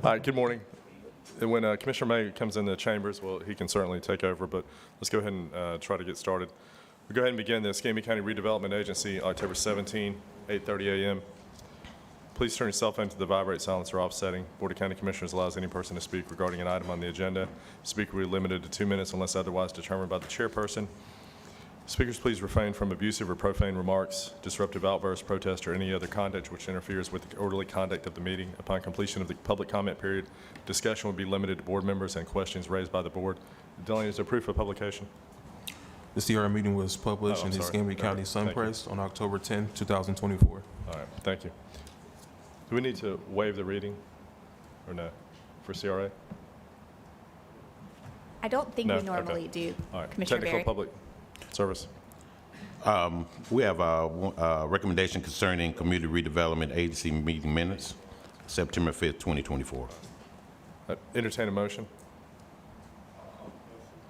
All right, good morning. And when Commissioner May comes in the chambers, well, he can certainly take over, but let's go ahead and try to get started. We'll go ahead and begin the Escambia County Redevelopment Agency, October 17, 8:30 a.m. Please turn your cell phone to the vibrate, silence, or off setting. Board of County Commissioners allows any person to speak regarding an item on the agenda. Speaker will be limited to 2 minutes unless otherwise determined by the chairperson. Speakers, please refrain from abusive or profane remarks, disruptive outbursts, protest, or any other conduct which interferes with the orderly conduct of the meeting. Upon completion of the public comment period, discussion will be limited to board members and questions raised by the board. Delaney, is there proof of publication? This CRA meeting was published in the Escambia County Sun Press on October 10, 2024. All right, thank you. Do we need to waive the reading or no for CRA? I don't think No? we normally Okay. do, All right, Commissioner technical Berry. public service. We have a recommendation concerning Community Redevelopment Agency meeting minutes, September 5th, 2024. Entertain a motion.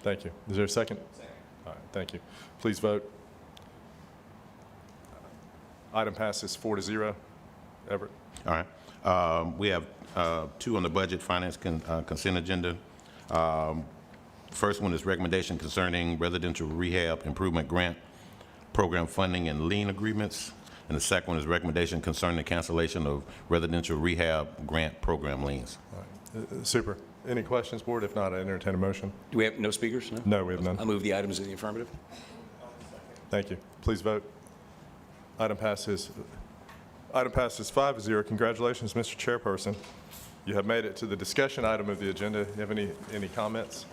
Thank you. Is there a second? All right, thank you. Please vote. Item passes 4-0. Everett? All right. We have two on the budget finance consent agenda. First one is recommendation concerning residential rehab improvement grant program funding and lien agreements. And the second one is recommendation concerning the cancellation of residential rehab grant program liens. Super. Any questions, board? If not, I entertain a motion. Do we have no speakers? No? No, we have none. I'll move the items in the affirmative. Thank you. Please vote. Item passes 5-0. Congratulations, Mr. Chairperson. You have made it to the discussion item of the agenda. Do you have any comments?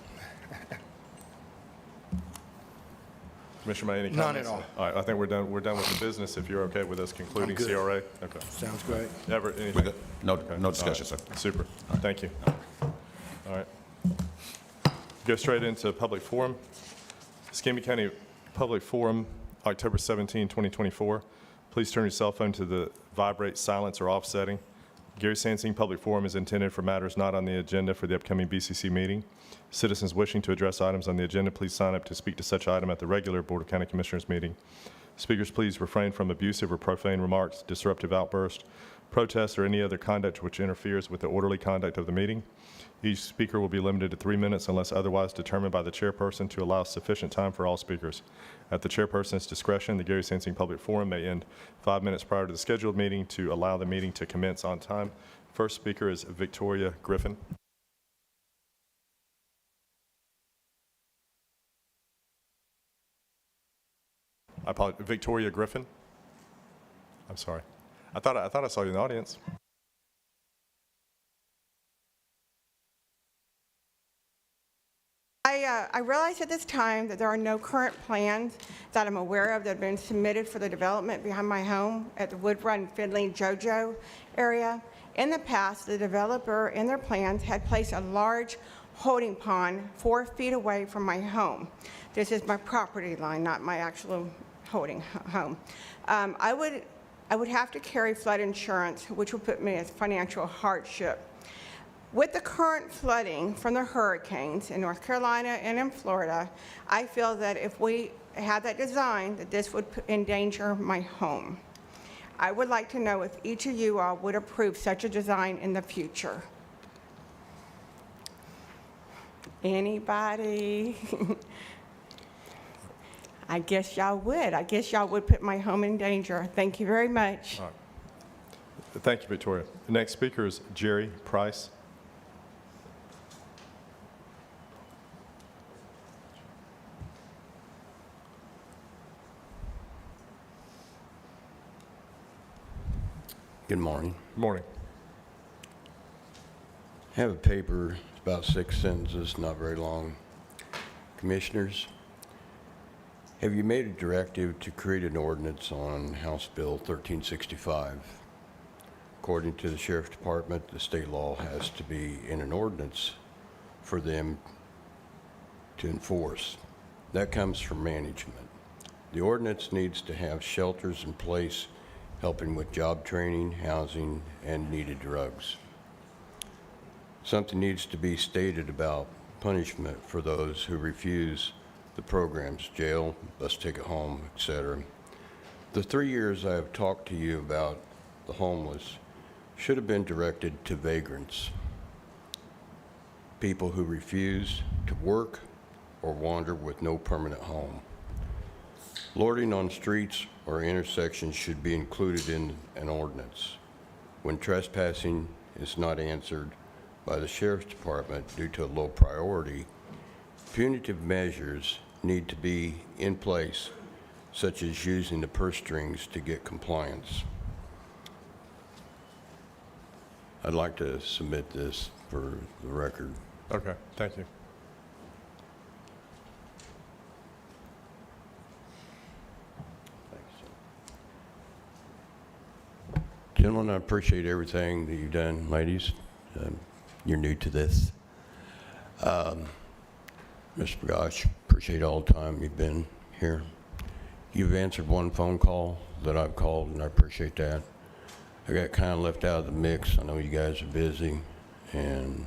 Commissioner May, any comments? None at all. All right, I think we're done with the business, if you're okay with us concluding I'm good. CRA. Okay. Sounds great. Everett, We anything? got no, Okay. no discussion, All sir. right. Super. Thank you. All right. Go straight into public forum. Escambia County Public Forum, October 17, 2024. Please turn your cell phone to the vibrate, silence, or off setting. Gary Sansing Public Forum is intended for matters not on the agenda for the upcoming BCC meeting. Citizens wishing to address items on the agenda, please sign up to speak to such item at the regular Board of County Commissioners meeting. Speakers, please refrain from abusive or profane remarks, disruptive outbursts, protests, or any other conduct which interferes with the orderly conduct of the meeting. Each speaker will be limited to 3 minutes unless otherwise determined by the chairperson to allow sufficient time for all speakers. At the chairperson's discretion, the Gary Sansing Public Forum may end 5 minutes prior to the scheduled meeting to allow the meeting to commence on time. First speaker is Victoria Griffin. I apologize. Victoria Griffin? I'm sorry. I thought I saw you in the audience. I realize at this time that there are no current plans that I'm aware of that have been submitted for the development behind my home at the Wood Run Fiddling JoJo area. In the past, the developer in their plans had placed a large holding pond 4 feet away from my home. This is my property line, not my actual holding home. I would have to carry flood insurance, which would put me in financial hardship. With the current flooding from the hurricanes in North Carolina and in Florida, I feel that if we had that design, that this would endanger my home. I would like to know if each of you all would approve such a design in the future. Anybody? I guess y'all would. I guess y'all would put my home in danger. Thank you very much. All right. Thank you, Victoria. The next speaker is Jerry Price. Good morning. Good morning. I have a paper, it's about 6 sentences, not very long. Commissioners, have you made a directive to create an ordinance on House Bill 1365? According to the Sheriff's Department, the state law has to be in an ordinance for them to enforce. That comes from management. The ordinance needs to have shelters in place helping with job training, housing, and needed drugs. Something needs to be stated about punishment for those who refuse the programs, jail, bus ticket home, etc. The 3 years I have talked to you about the homeless should have been directed to vagrants. people who refuse to work or wander with no permanent home. Loitering on streets or intersections should be included in an ordinance. When trespassing is not answered by the Sheriff's Department due to a low priority, punitive measures need to be in place, such as using the purse strings to get compliance. I'd like to submit this for the record. Okay, thank you. Gentlemen, I appreciate everything that you've done, ladies. You're new to this. Mr. Gosh, appreciate all the time you've been here. You've answered one phone call that I've called, and I appreciate that. I got kind of left out of the mix. I know you guys are busy, and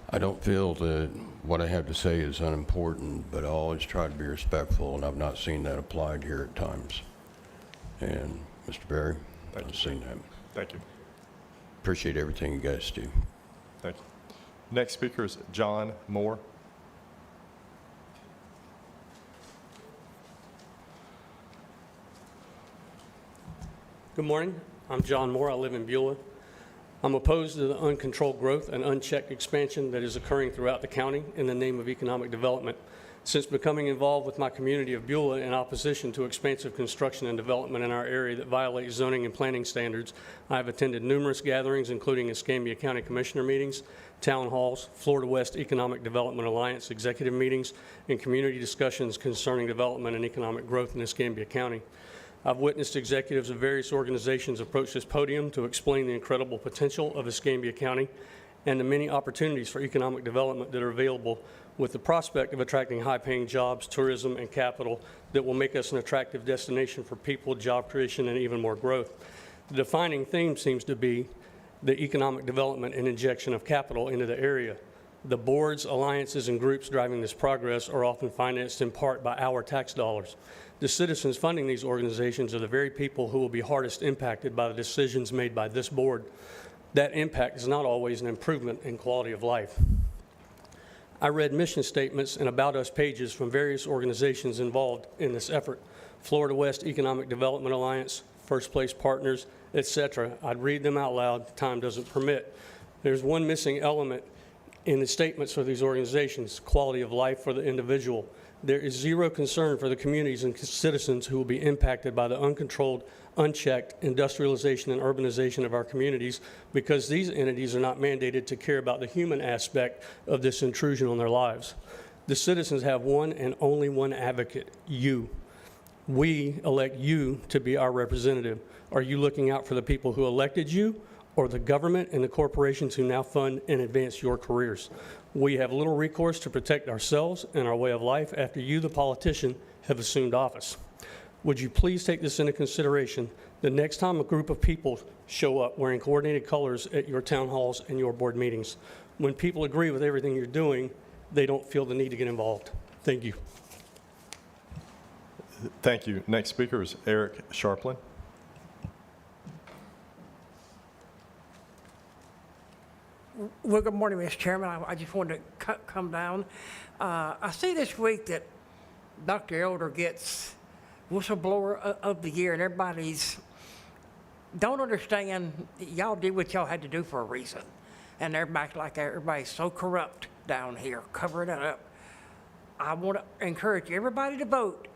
I don't feel that what I have to say is unimportant, but I always try to be respectful, and I've not seen that applied here at times. And Mr. Berry, I've seen that. Thank you. Appreciate everything you guys do. Thank you. Next speaker is John Moore. Good morning. I'm John Moore. I live in Beulah. I'm opposed to the uncontrolled growth and unchecked expansion that is occurring throughout the county in the name of economic development. Since becoming involved with my community of Beulah in opposition to expansive construction and development in our area that violates zoning and planning standards, I have attended numerous gatherings, including Escambia County Commissioner meetings, town halls, Florida West Economic Development Alliance executive meetings, and community discussions concerning development and economic growth in Escambia County. I've witnessed executives of various organizations approach this podium to explain the incredible potential of Escambia County and the many opportunities for economic development that are available, with the prospect of attracting high-paying jobs, tourism, and capital that will make us an attractive destination for people, job creation, and even more growth. The defining theme seems to be the economic development and injection of capital into the area. The boards, alliances, and groups driving this progress are often financed in part by our tax dollars. The citizens funding these organizations are the very people who will be hardest impacted by the decisions made by this board. That impact is not always an improvement in quality of life. I read mission statements and About Us pages from various organizations involved in this effort: Florida West Economic Development Alliance, First Place Partners, etc. I'd read them out loud. Time doesn't permit. There's one missing element in the statements for these organizations: quality of life for the individual. There is zero concern for the communities and citizens who will be impacted by the uncontrolled, unchecked industrialization and urbanization of our communities, because these entities are not mandated to care about the human aspect of this intrusion on their lives. The citizens have one and only one advocate: you. We elect you to be our representative. Are you looking out for the people who elected you, or the government and the corporations who now fund and advance your careers? We have little recourse to protect ourselves and our way of life after you, the politician, have assumed office. Would you please take this into consideration the next time a group of people show up wearing coordinated colors at your town halls and your board meetings? When people agree with everything you're doing, they don't feel the need to get involved. Thank you. Thank you. Next speaker is Eric Sharplin. Well, good morning, Mr. Chairman. I just wanted to come down. I see this week that Dr. Elder gets Whistleblower of the Year, and everybody's don't understand. Y'all did what y'all had to do for a reason, and everybody's so corrupt down here, covering it up. I want to encourage everybody to vote,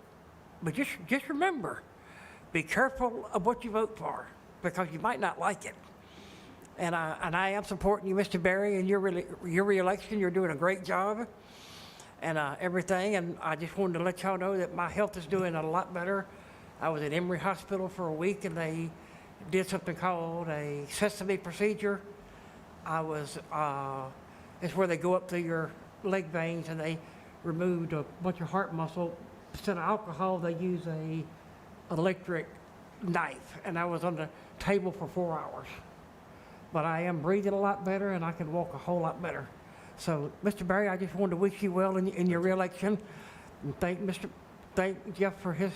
but just remember, be careful of what you vote for, because you might not like it. And I am supporting you, Mr. Berry, in your reelection. You're doing a great job and everything. And I just wanted to let y'all know that my health is doing a lot better. I was at Emory Hospital for a week, and they did something called a sesame procedure. It's where they go up through your leg veins, and they removed a bunch of heart muscle. Instead of alcohol, they use a electric knife. And I was on the table for 4 hours. But I am breathing a lot better, and I can walk a whole lot better. So, Mr. Berry, I just wanted to wish you well in your reelection, and thank Jeff for his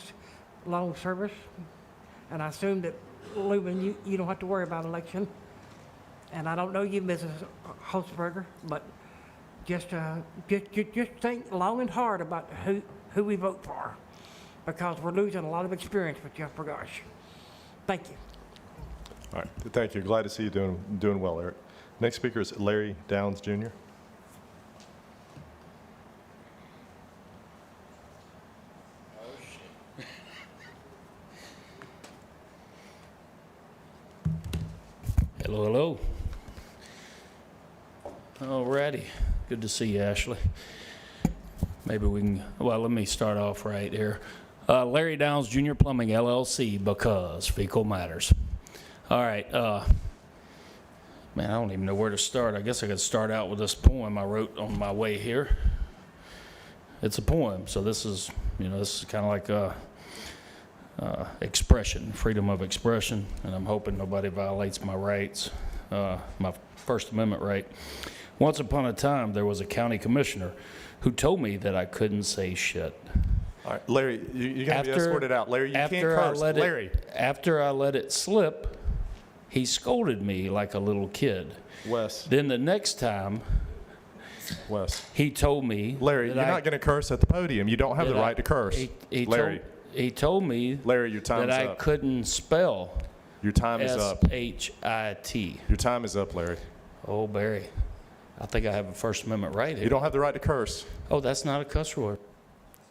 long service. And I assume that, Lubin, you don't have to worry about election. And I don't know you, Mrs. Holzberger, but just think long and hard about who we vote for, because we're losing a lot of experience with Jeff Bergosh. Thank you. All right, thank you. Glad to see you doing well, Eric. Next speaker is Larry Downs Jr. Hello, hello. All righty. Good to see you, Ashley. Maybe we can, well, let me start off right here. Larry Downs Jr. Plumbing LLC, because fecal matters. All right. Man, I don't even know where to start. I guess I could start out with this poem I wrote on my way here. It's a poem, so this is kind of like expression, freedom of expression, and I'm hoping nobody violates my rights, my First Amendment right. Once upon a time, there was a county commissioner who told me that I couldn't say shit. All right, Larry, you're going to be escorted out. Larry, you can't curse. Larry. After I let it slip, he scolded me like a little kid. Wes. Then the next time, Wes. he told me, Larry, you're not going to curse at the podium. You don't have the right to curse. Larry. He told me Larry, your time's that I up. couldn't spell Your time is up. S-H-I-T. Your time is up, Larry. Oh, Barry, I think I have a First Amendment right here. You don't have the right to curse. Oh, that's not a cuss word.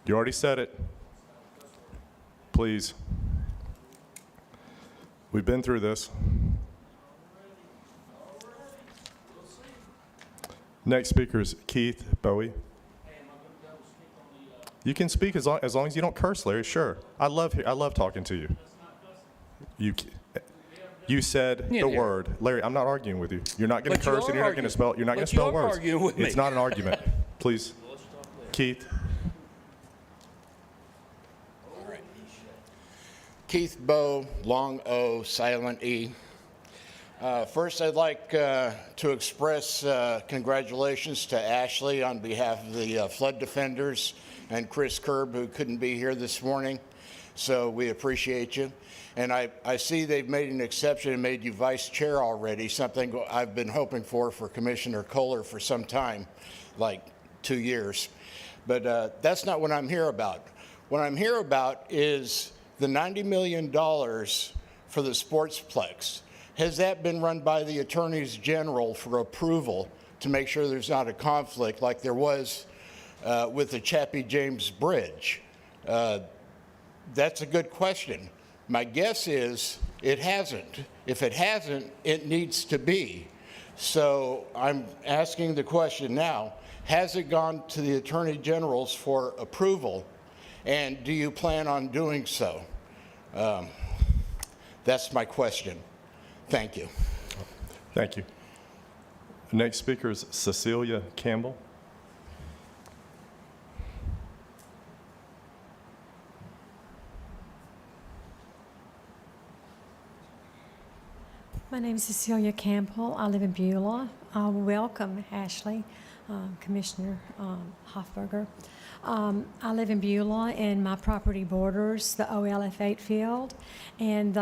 You already said it. Please. We've been through this. Next speaker is Keith Bowie. You can speak as long as you don't curse, Larry. Sure. I love talking to you. You said the word, Larry. I'm not arguing with you. You're not going to curse, and you're not going to spell. You're not going to spell words. It's not an argument. Please, Keith. Keith Bowe, long O, silent E. First, I'd like to express congratulations to Ashley on behalf of the flood defenders and Chris Kerb, who couldn't be here this morning. So we appreciate you. And I see they've made an exception and made you vice chair already, something I've been hoping for Commissioner Kohler for some time, like 2 years. But that's not what I'm here about. What I'm here about is the $90 million for the Sportsplex. Has that been run by the attorneys general for approval to make sure there's not a conflict like there was with the Chappie James Bridge? That's a good question. My guess is it hasn't. If it hasn't, it needs to be. So I'm asking the question now, has it gone to the attorney generals for approval? And do you plan on doing so? That's my question. Thank you. Thank you. Next speaker is Cecilia Campbell. My name is Cecilia Campbell. I live in Beulah. Welcome, Ashley, Commissioner Hoffberger. I live in Beulah, and my property borders the OLF8 field, and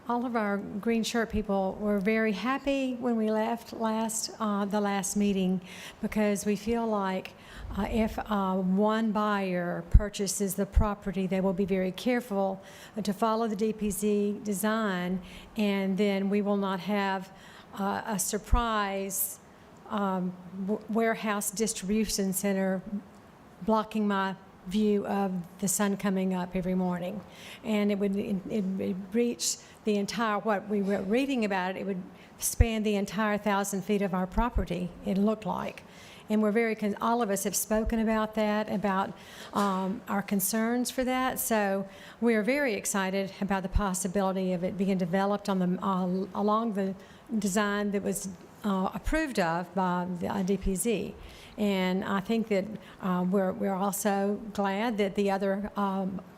all of our green shirt people were very happy when we left the last meeting, because we feel like if one buyer purchases the property, they will be very careful to follow the DPZ design, and then we will not have a surprise warehouse distribution center blocking my view of the sun coming up every morning. And it would reach the entire, what we were reading about it would span the entire 1,000 feet of our property, it looked like. And we're all of us have spoken about that, about our concerns for that. So we are very excited about the possibility of it being developed on the, along the design that was approved of by the DPZ. And I think that we're also glad that the other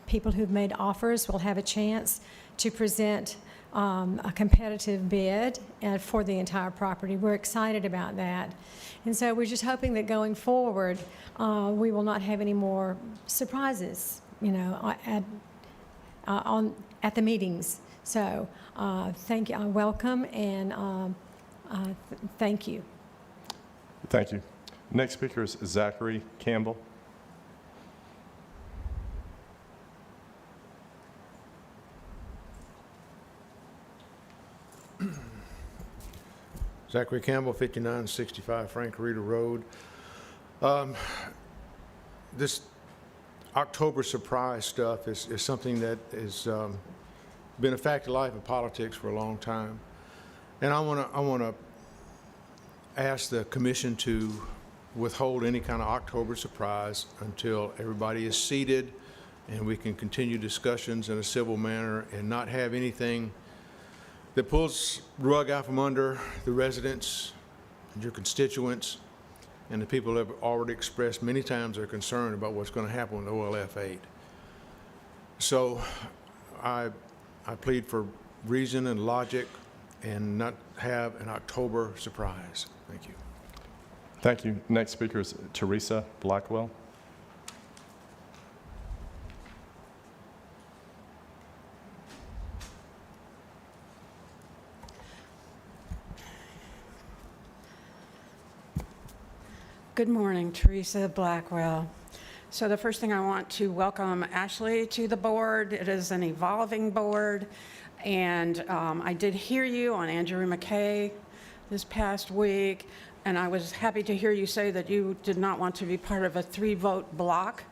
people who've made offers will have a chance to present a competitive bid for the entire property. We're excited about that. And so we're just hoping that going forward, we will not have any more surprises, at the meetings. So thank you, welcome, and thank you. Thank you. Next speaker is Zachary Campbell. Zachary Campbell, 5965 Frank Rita Road. This October surprise stuff is something that has been a fact of life in politics for a long time. And I want to ask the commission to withhold any kind of October surprise until everybody is seated and we can continue discussions in a civil manner and not have anything that pulls rug out from under the residents and your constituents and the people have already expressed many times their concern about what's going to happen with OLF 8. So I plead for reason and logic and not have an October surprise. Thank you. Thank you. Next speaker is Teresa Blackwell. Good morning, Teresa Blackwell. So the first thing I want to welcome Ashley to the board. It is an evolving board, and I did hear you on Andrew McKay this past week, and I was happy to hear you say that you did not want to be part of a 3-vote block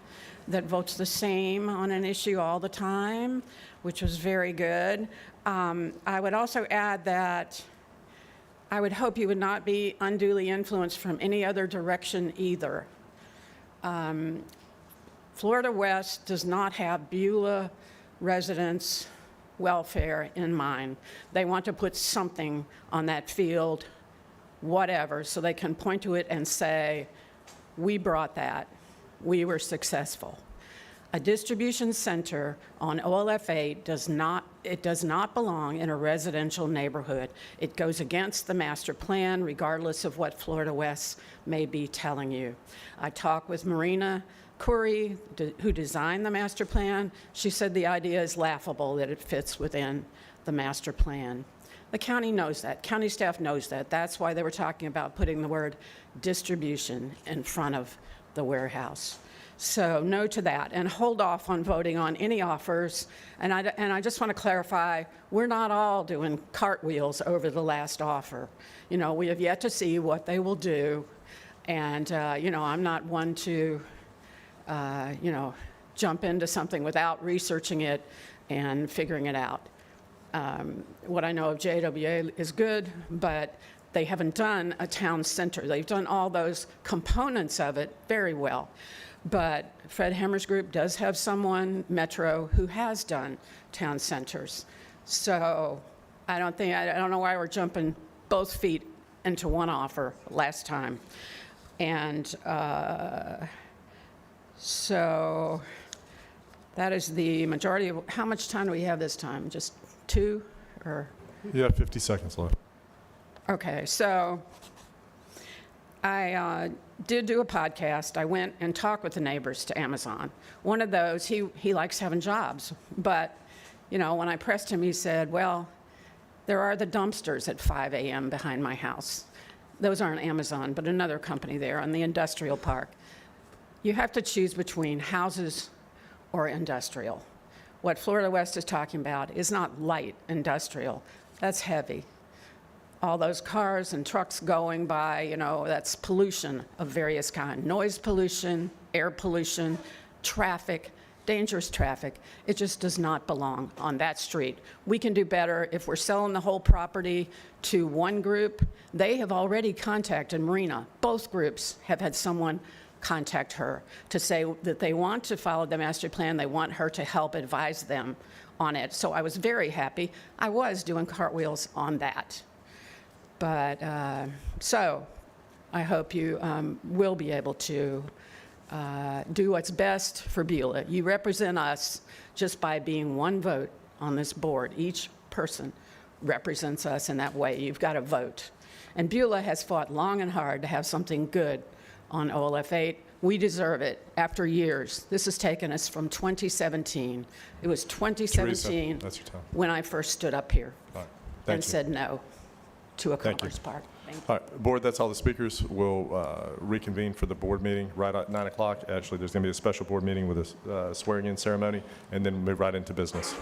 that votes the same on an issue all the time, which was very good. I would also add that I would hope you would not be unduly influenced from any other direction either. Florida West does not have Beulah residents' welfare in mind. They want to put something on that field, whatever, so they can point to it and say, we brought that, we were successful. A distribution center on OLF 8 does not belong in a residential neighborhood. It goes against the master plan, regardless of what Florida West may be telling you. I talked with Marina Curry, who designed the master plan. She said the idea is laughable that it fits within the master plan. The county knows that. County staff knows that. That's why they were talking about putting the word distribution in front of the warehouse. So no to that, and hold off on voting on any offers. And I just want to clarify, we're not all doing cartwheels over the last offer. You know, we have yet to see what they will do. And, you know, I'm not one to, you know, jump into something without researching it and figuring it out. What I know of JWA is good, but they haven't done a town center. They've done all those components of it very well. But Fred Hammer's group does have someone, Metro, who has done town centers. So I don't know why we're jumping both feet into one offer last time. And so that is the majority of, how much time do we have this time? Just 2 or? You have 50 seconds left. Okay, so I did do a podcast. I went and talked with the neighbors to Amazon. One of those, he likes having jobs. But, you know, when I pressed him, he said, well, there are the dumpsters at 5 a.m. behind my house. Those aren't Amazon, but another company there on the industrial park. You have to choose between houses or industrial. What Florida West is talking about is not light industrial. That's heavy. All those cars and trucks going by, you know, that's pollution of various kinds. Noise pollution, air pollution, traffic, dangerous traffic. It just does not belong on that street. We can do better if we're selling the whole property to one group. They have already contacted Marina. Both groups have had someone contact her to say that they want to follow the master plan. They want her to help advise them on it. So I was very happy. I was doing cartwheels on that. But, so I hope you will be able to do what's best for Beulah. You represent us just by being one vote on this board. Each person represents us in that way. You've got to vote. And Beulah has fought long and hard to have something good on OLF 8. We deserve it after years. This has taken us from 2017. It was 2017 Teresa, that's your time. when I first stood up here All right. Thank and you. said no to a Thank you. Commerce Park. Thank you. All right, Board, that's all the speakers. We'll reconvene for the board meeting right at 9 o'clock. Actually, there's going to be a special board meeting with a swearing-in ceremony, and then move right into business.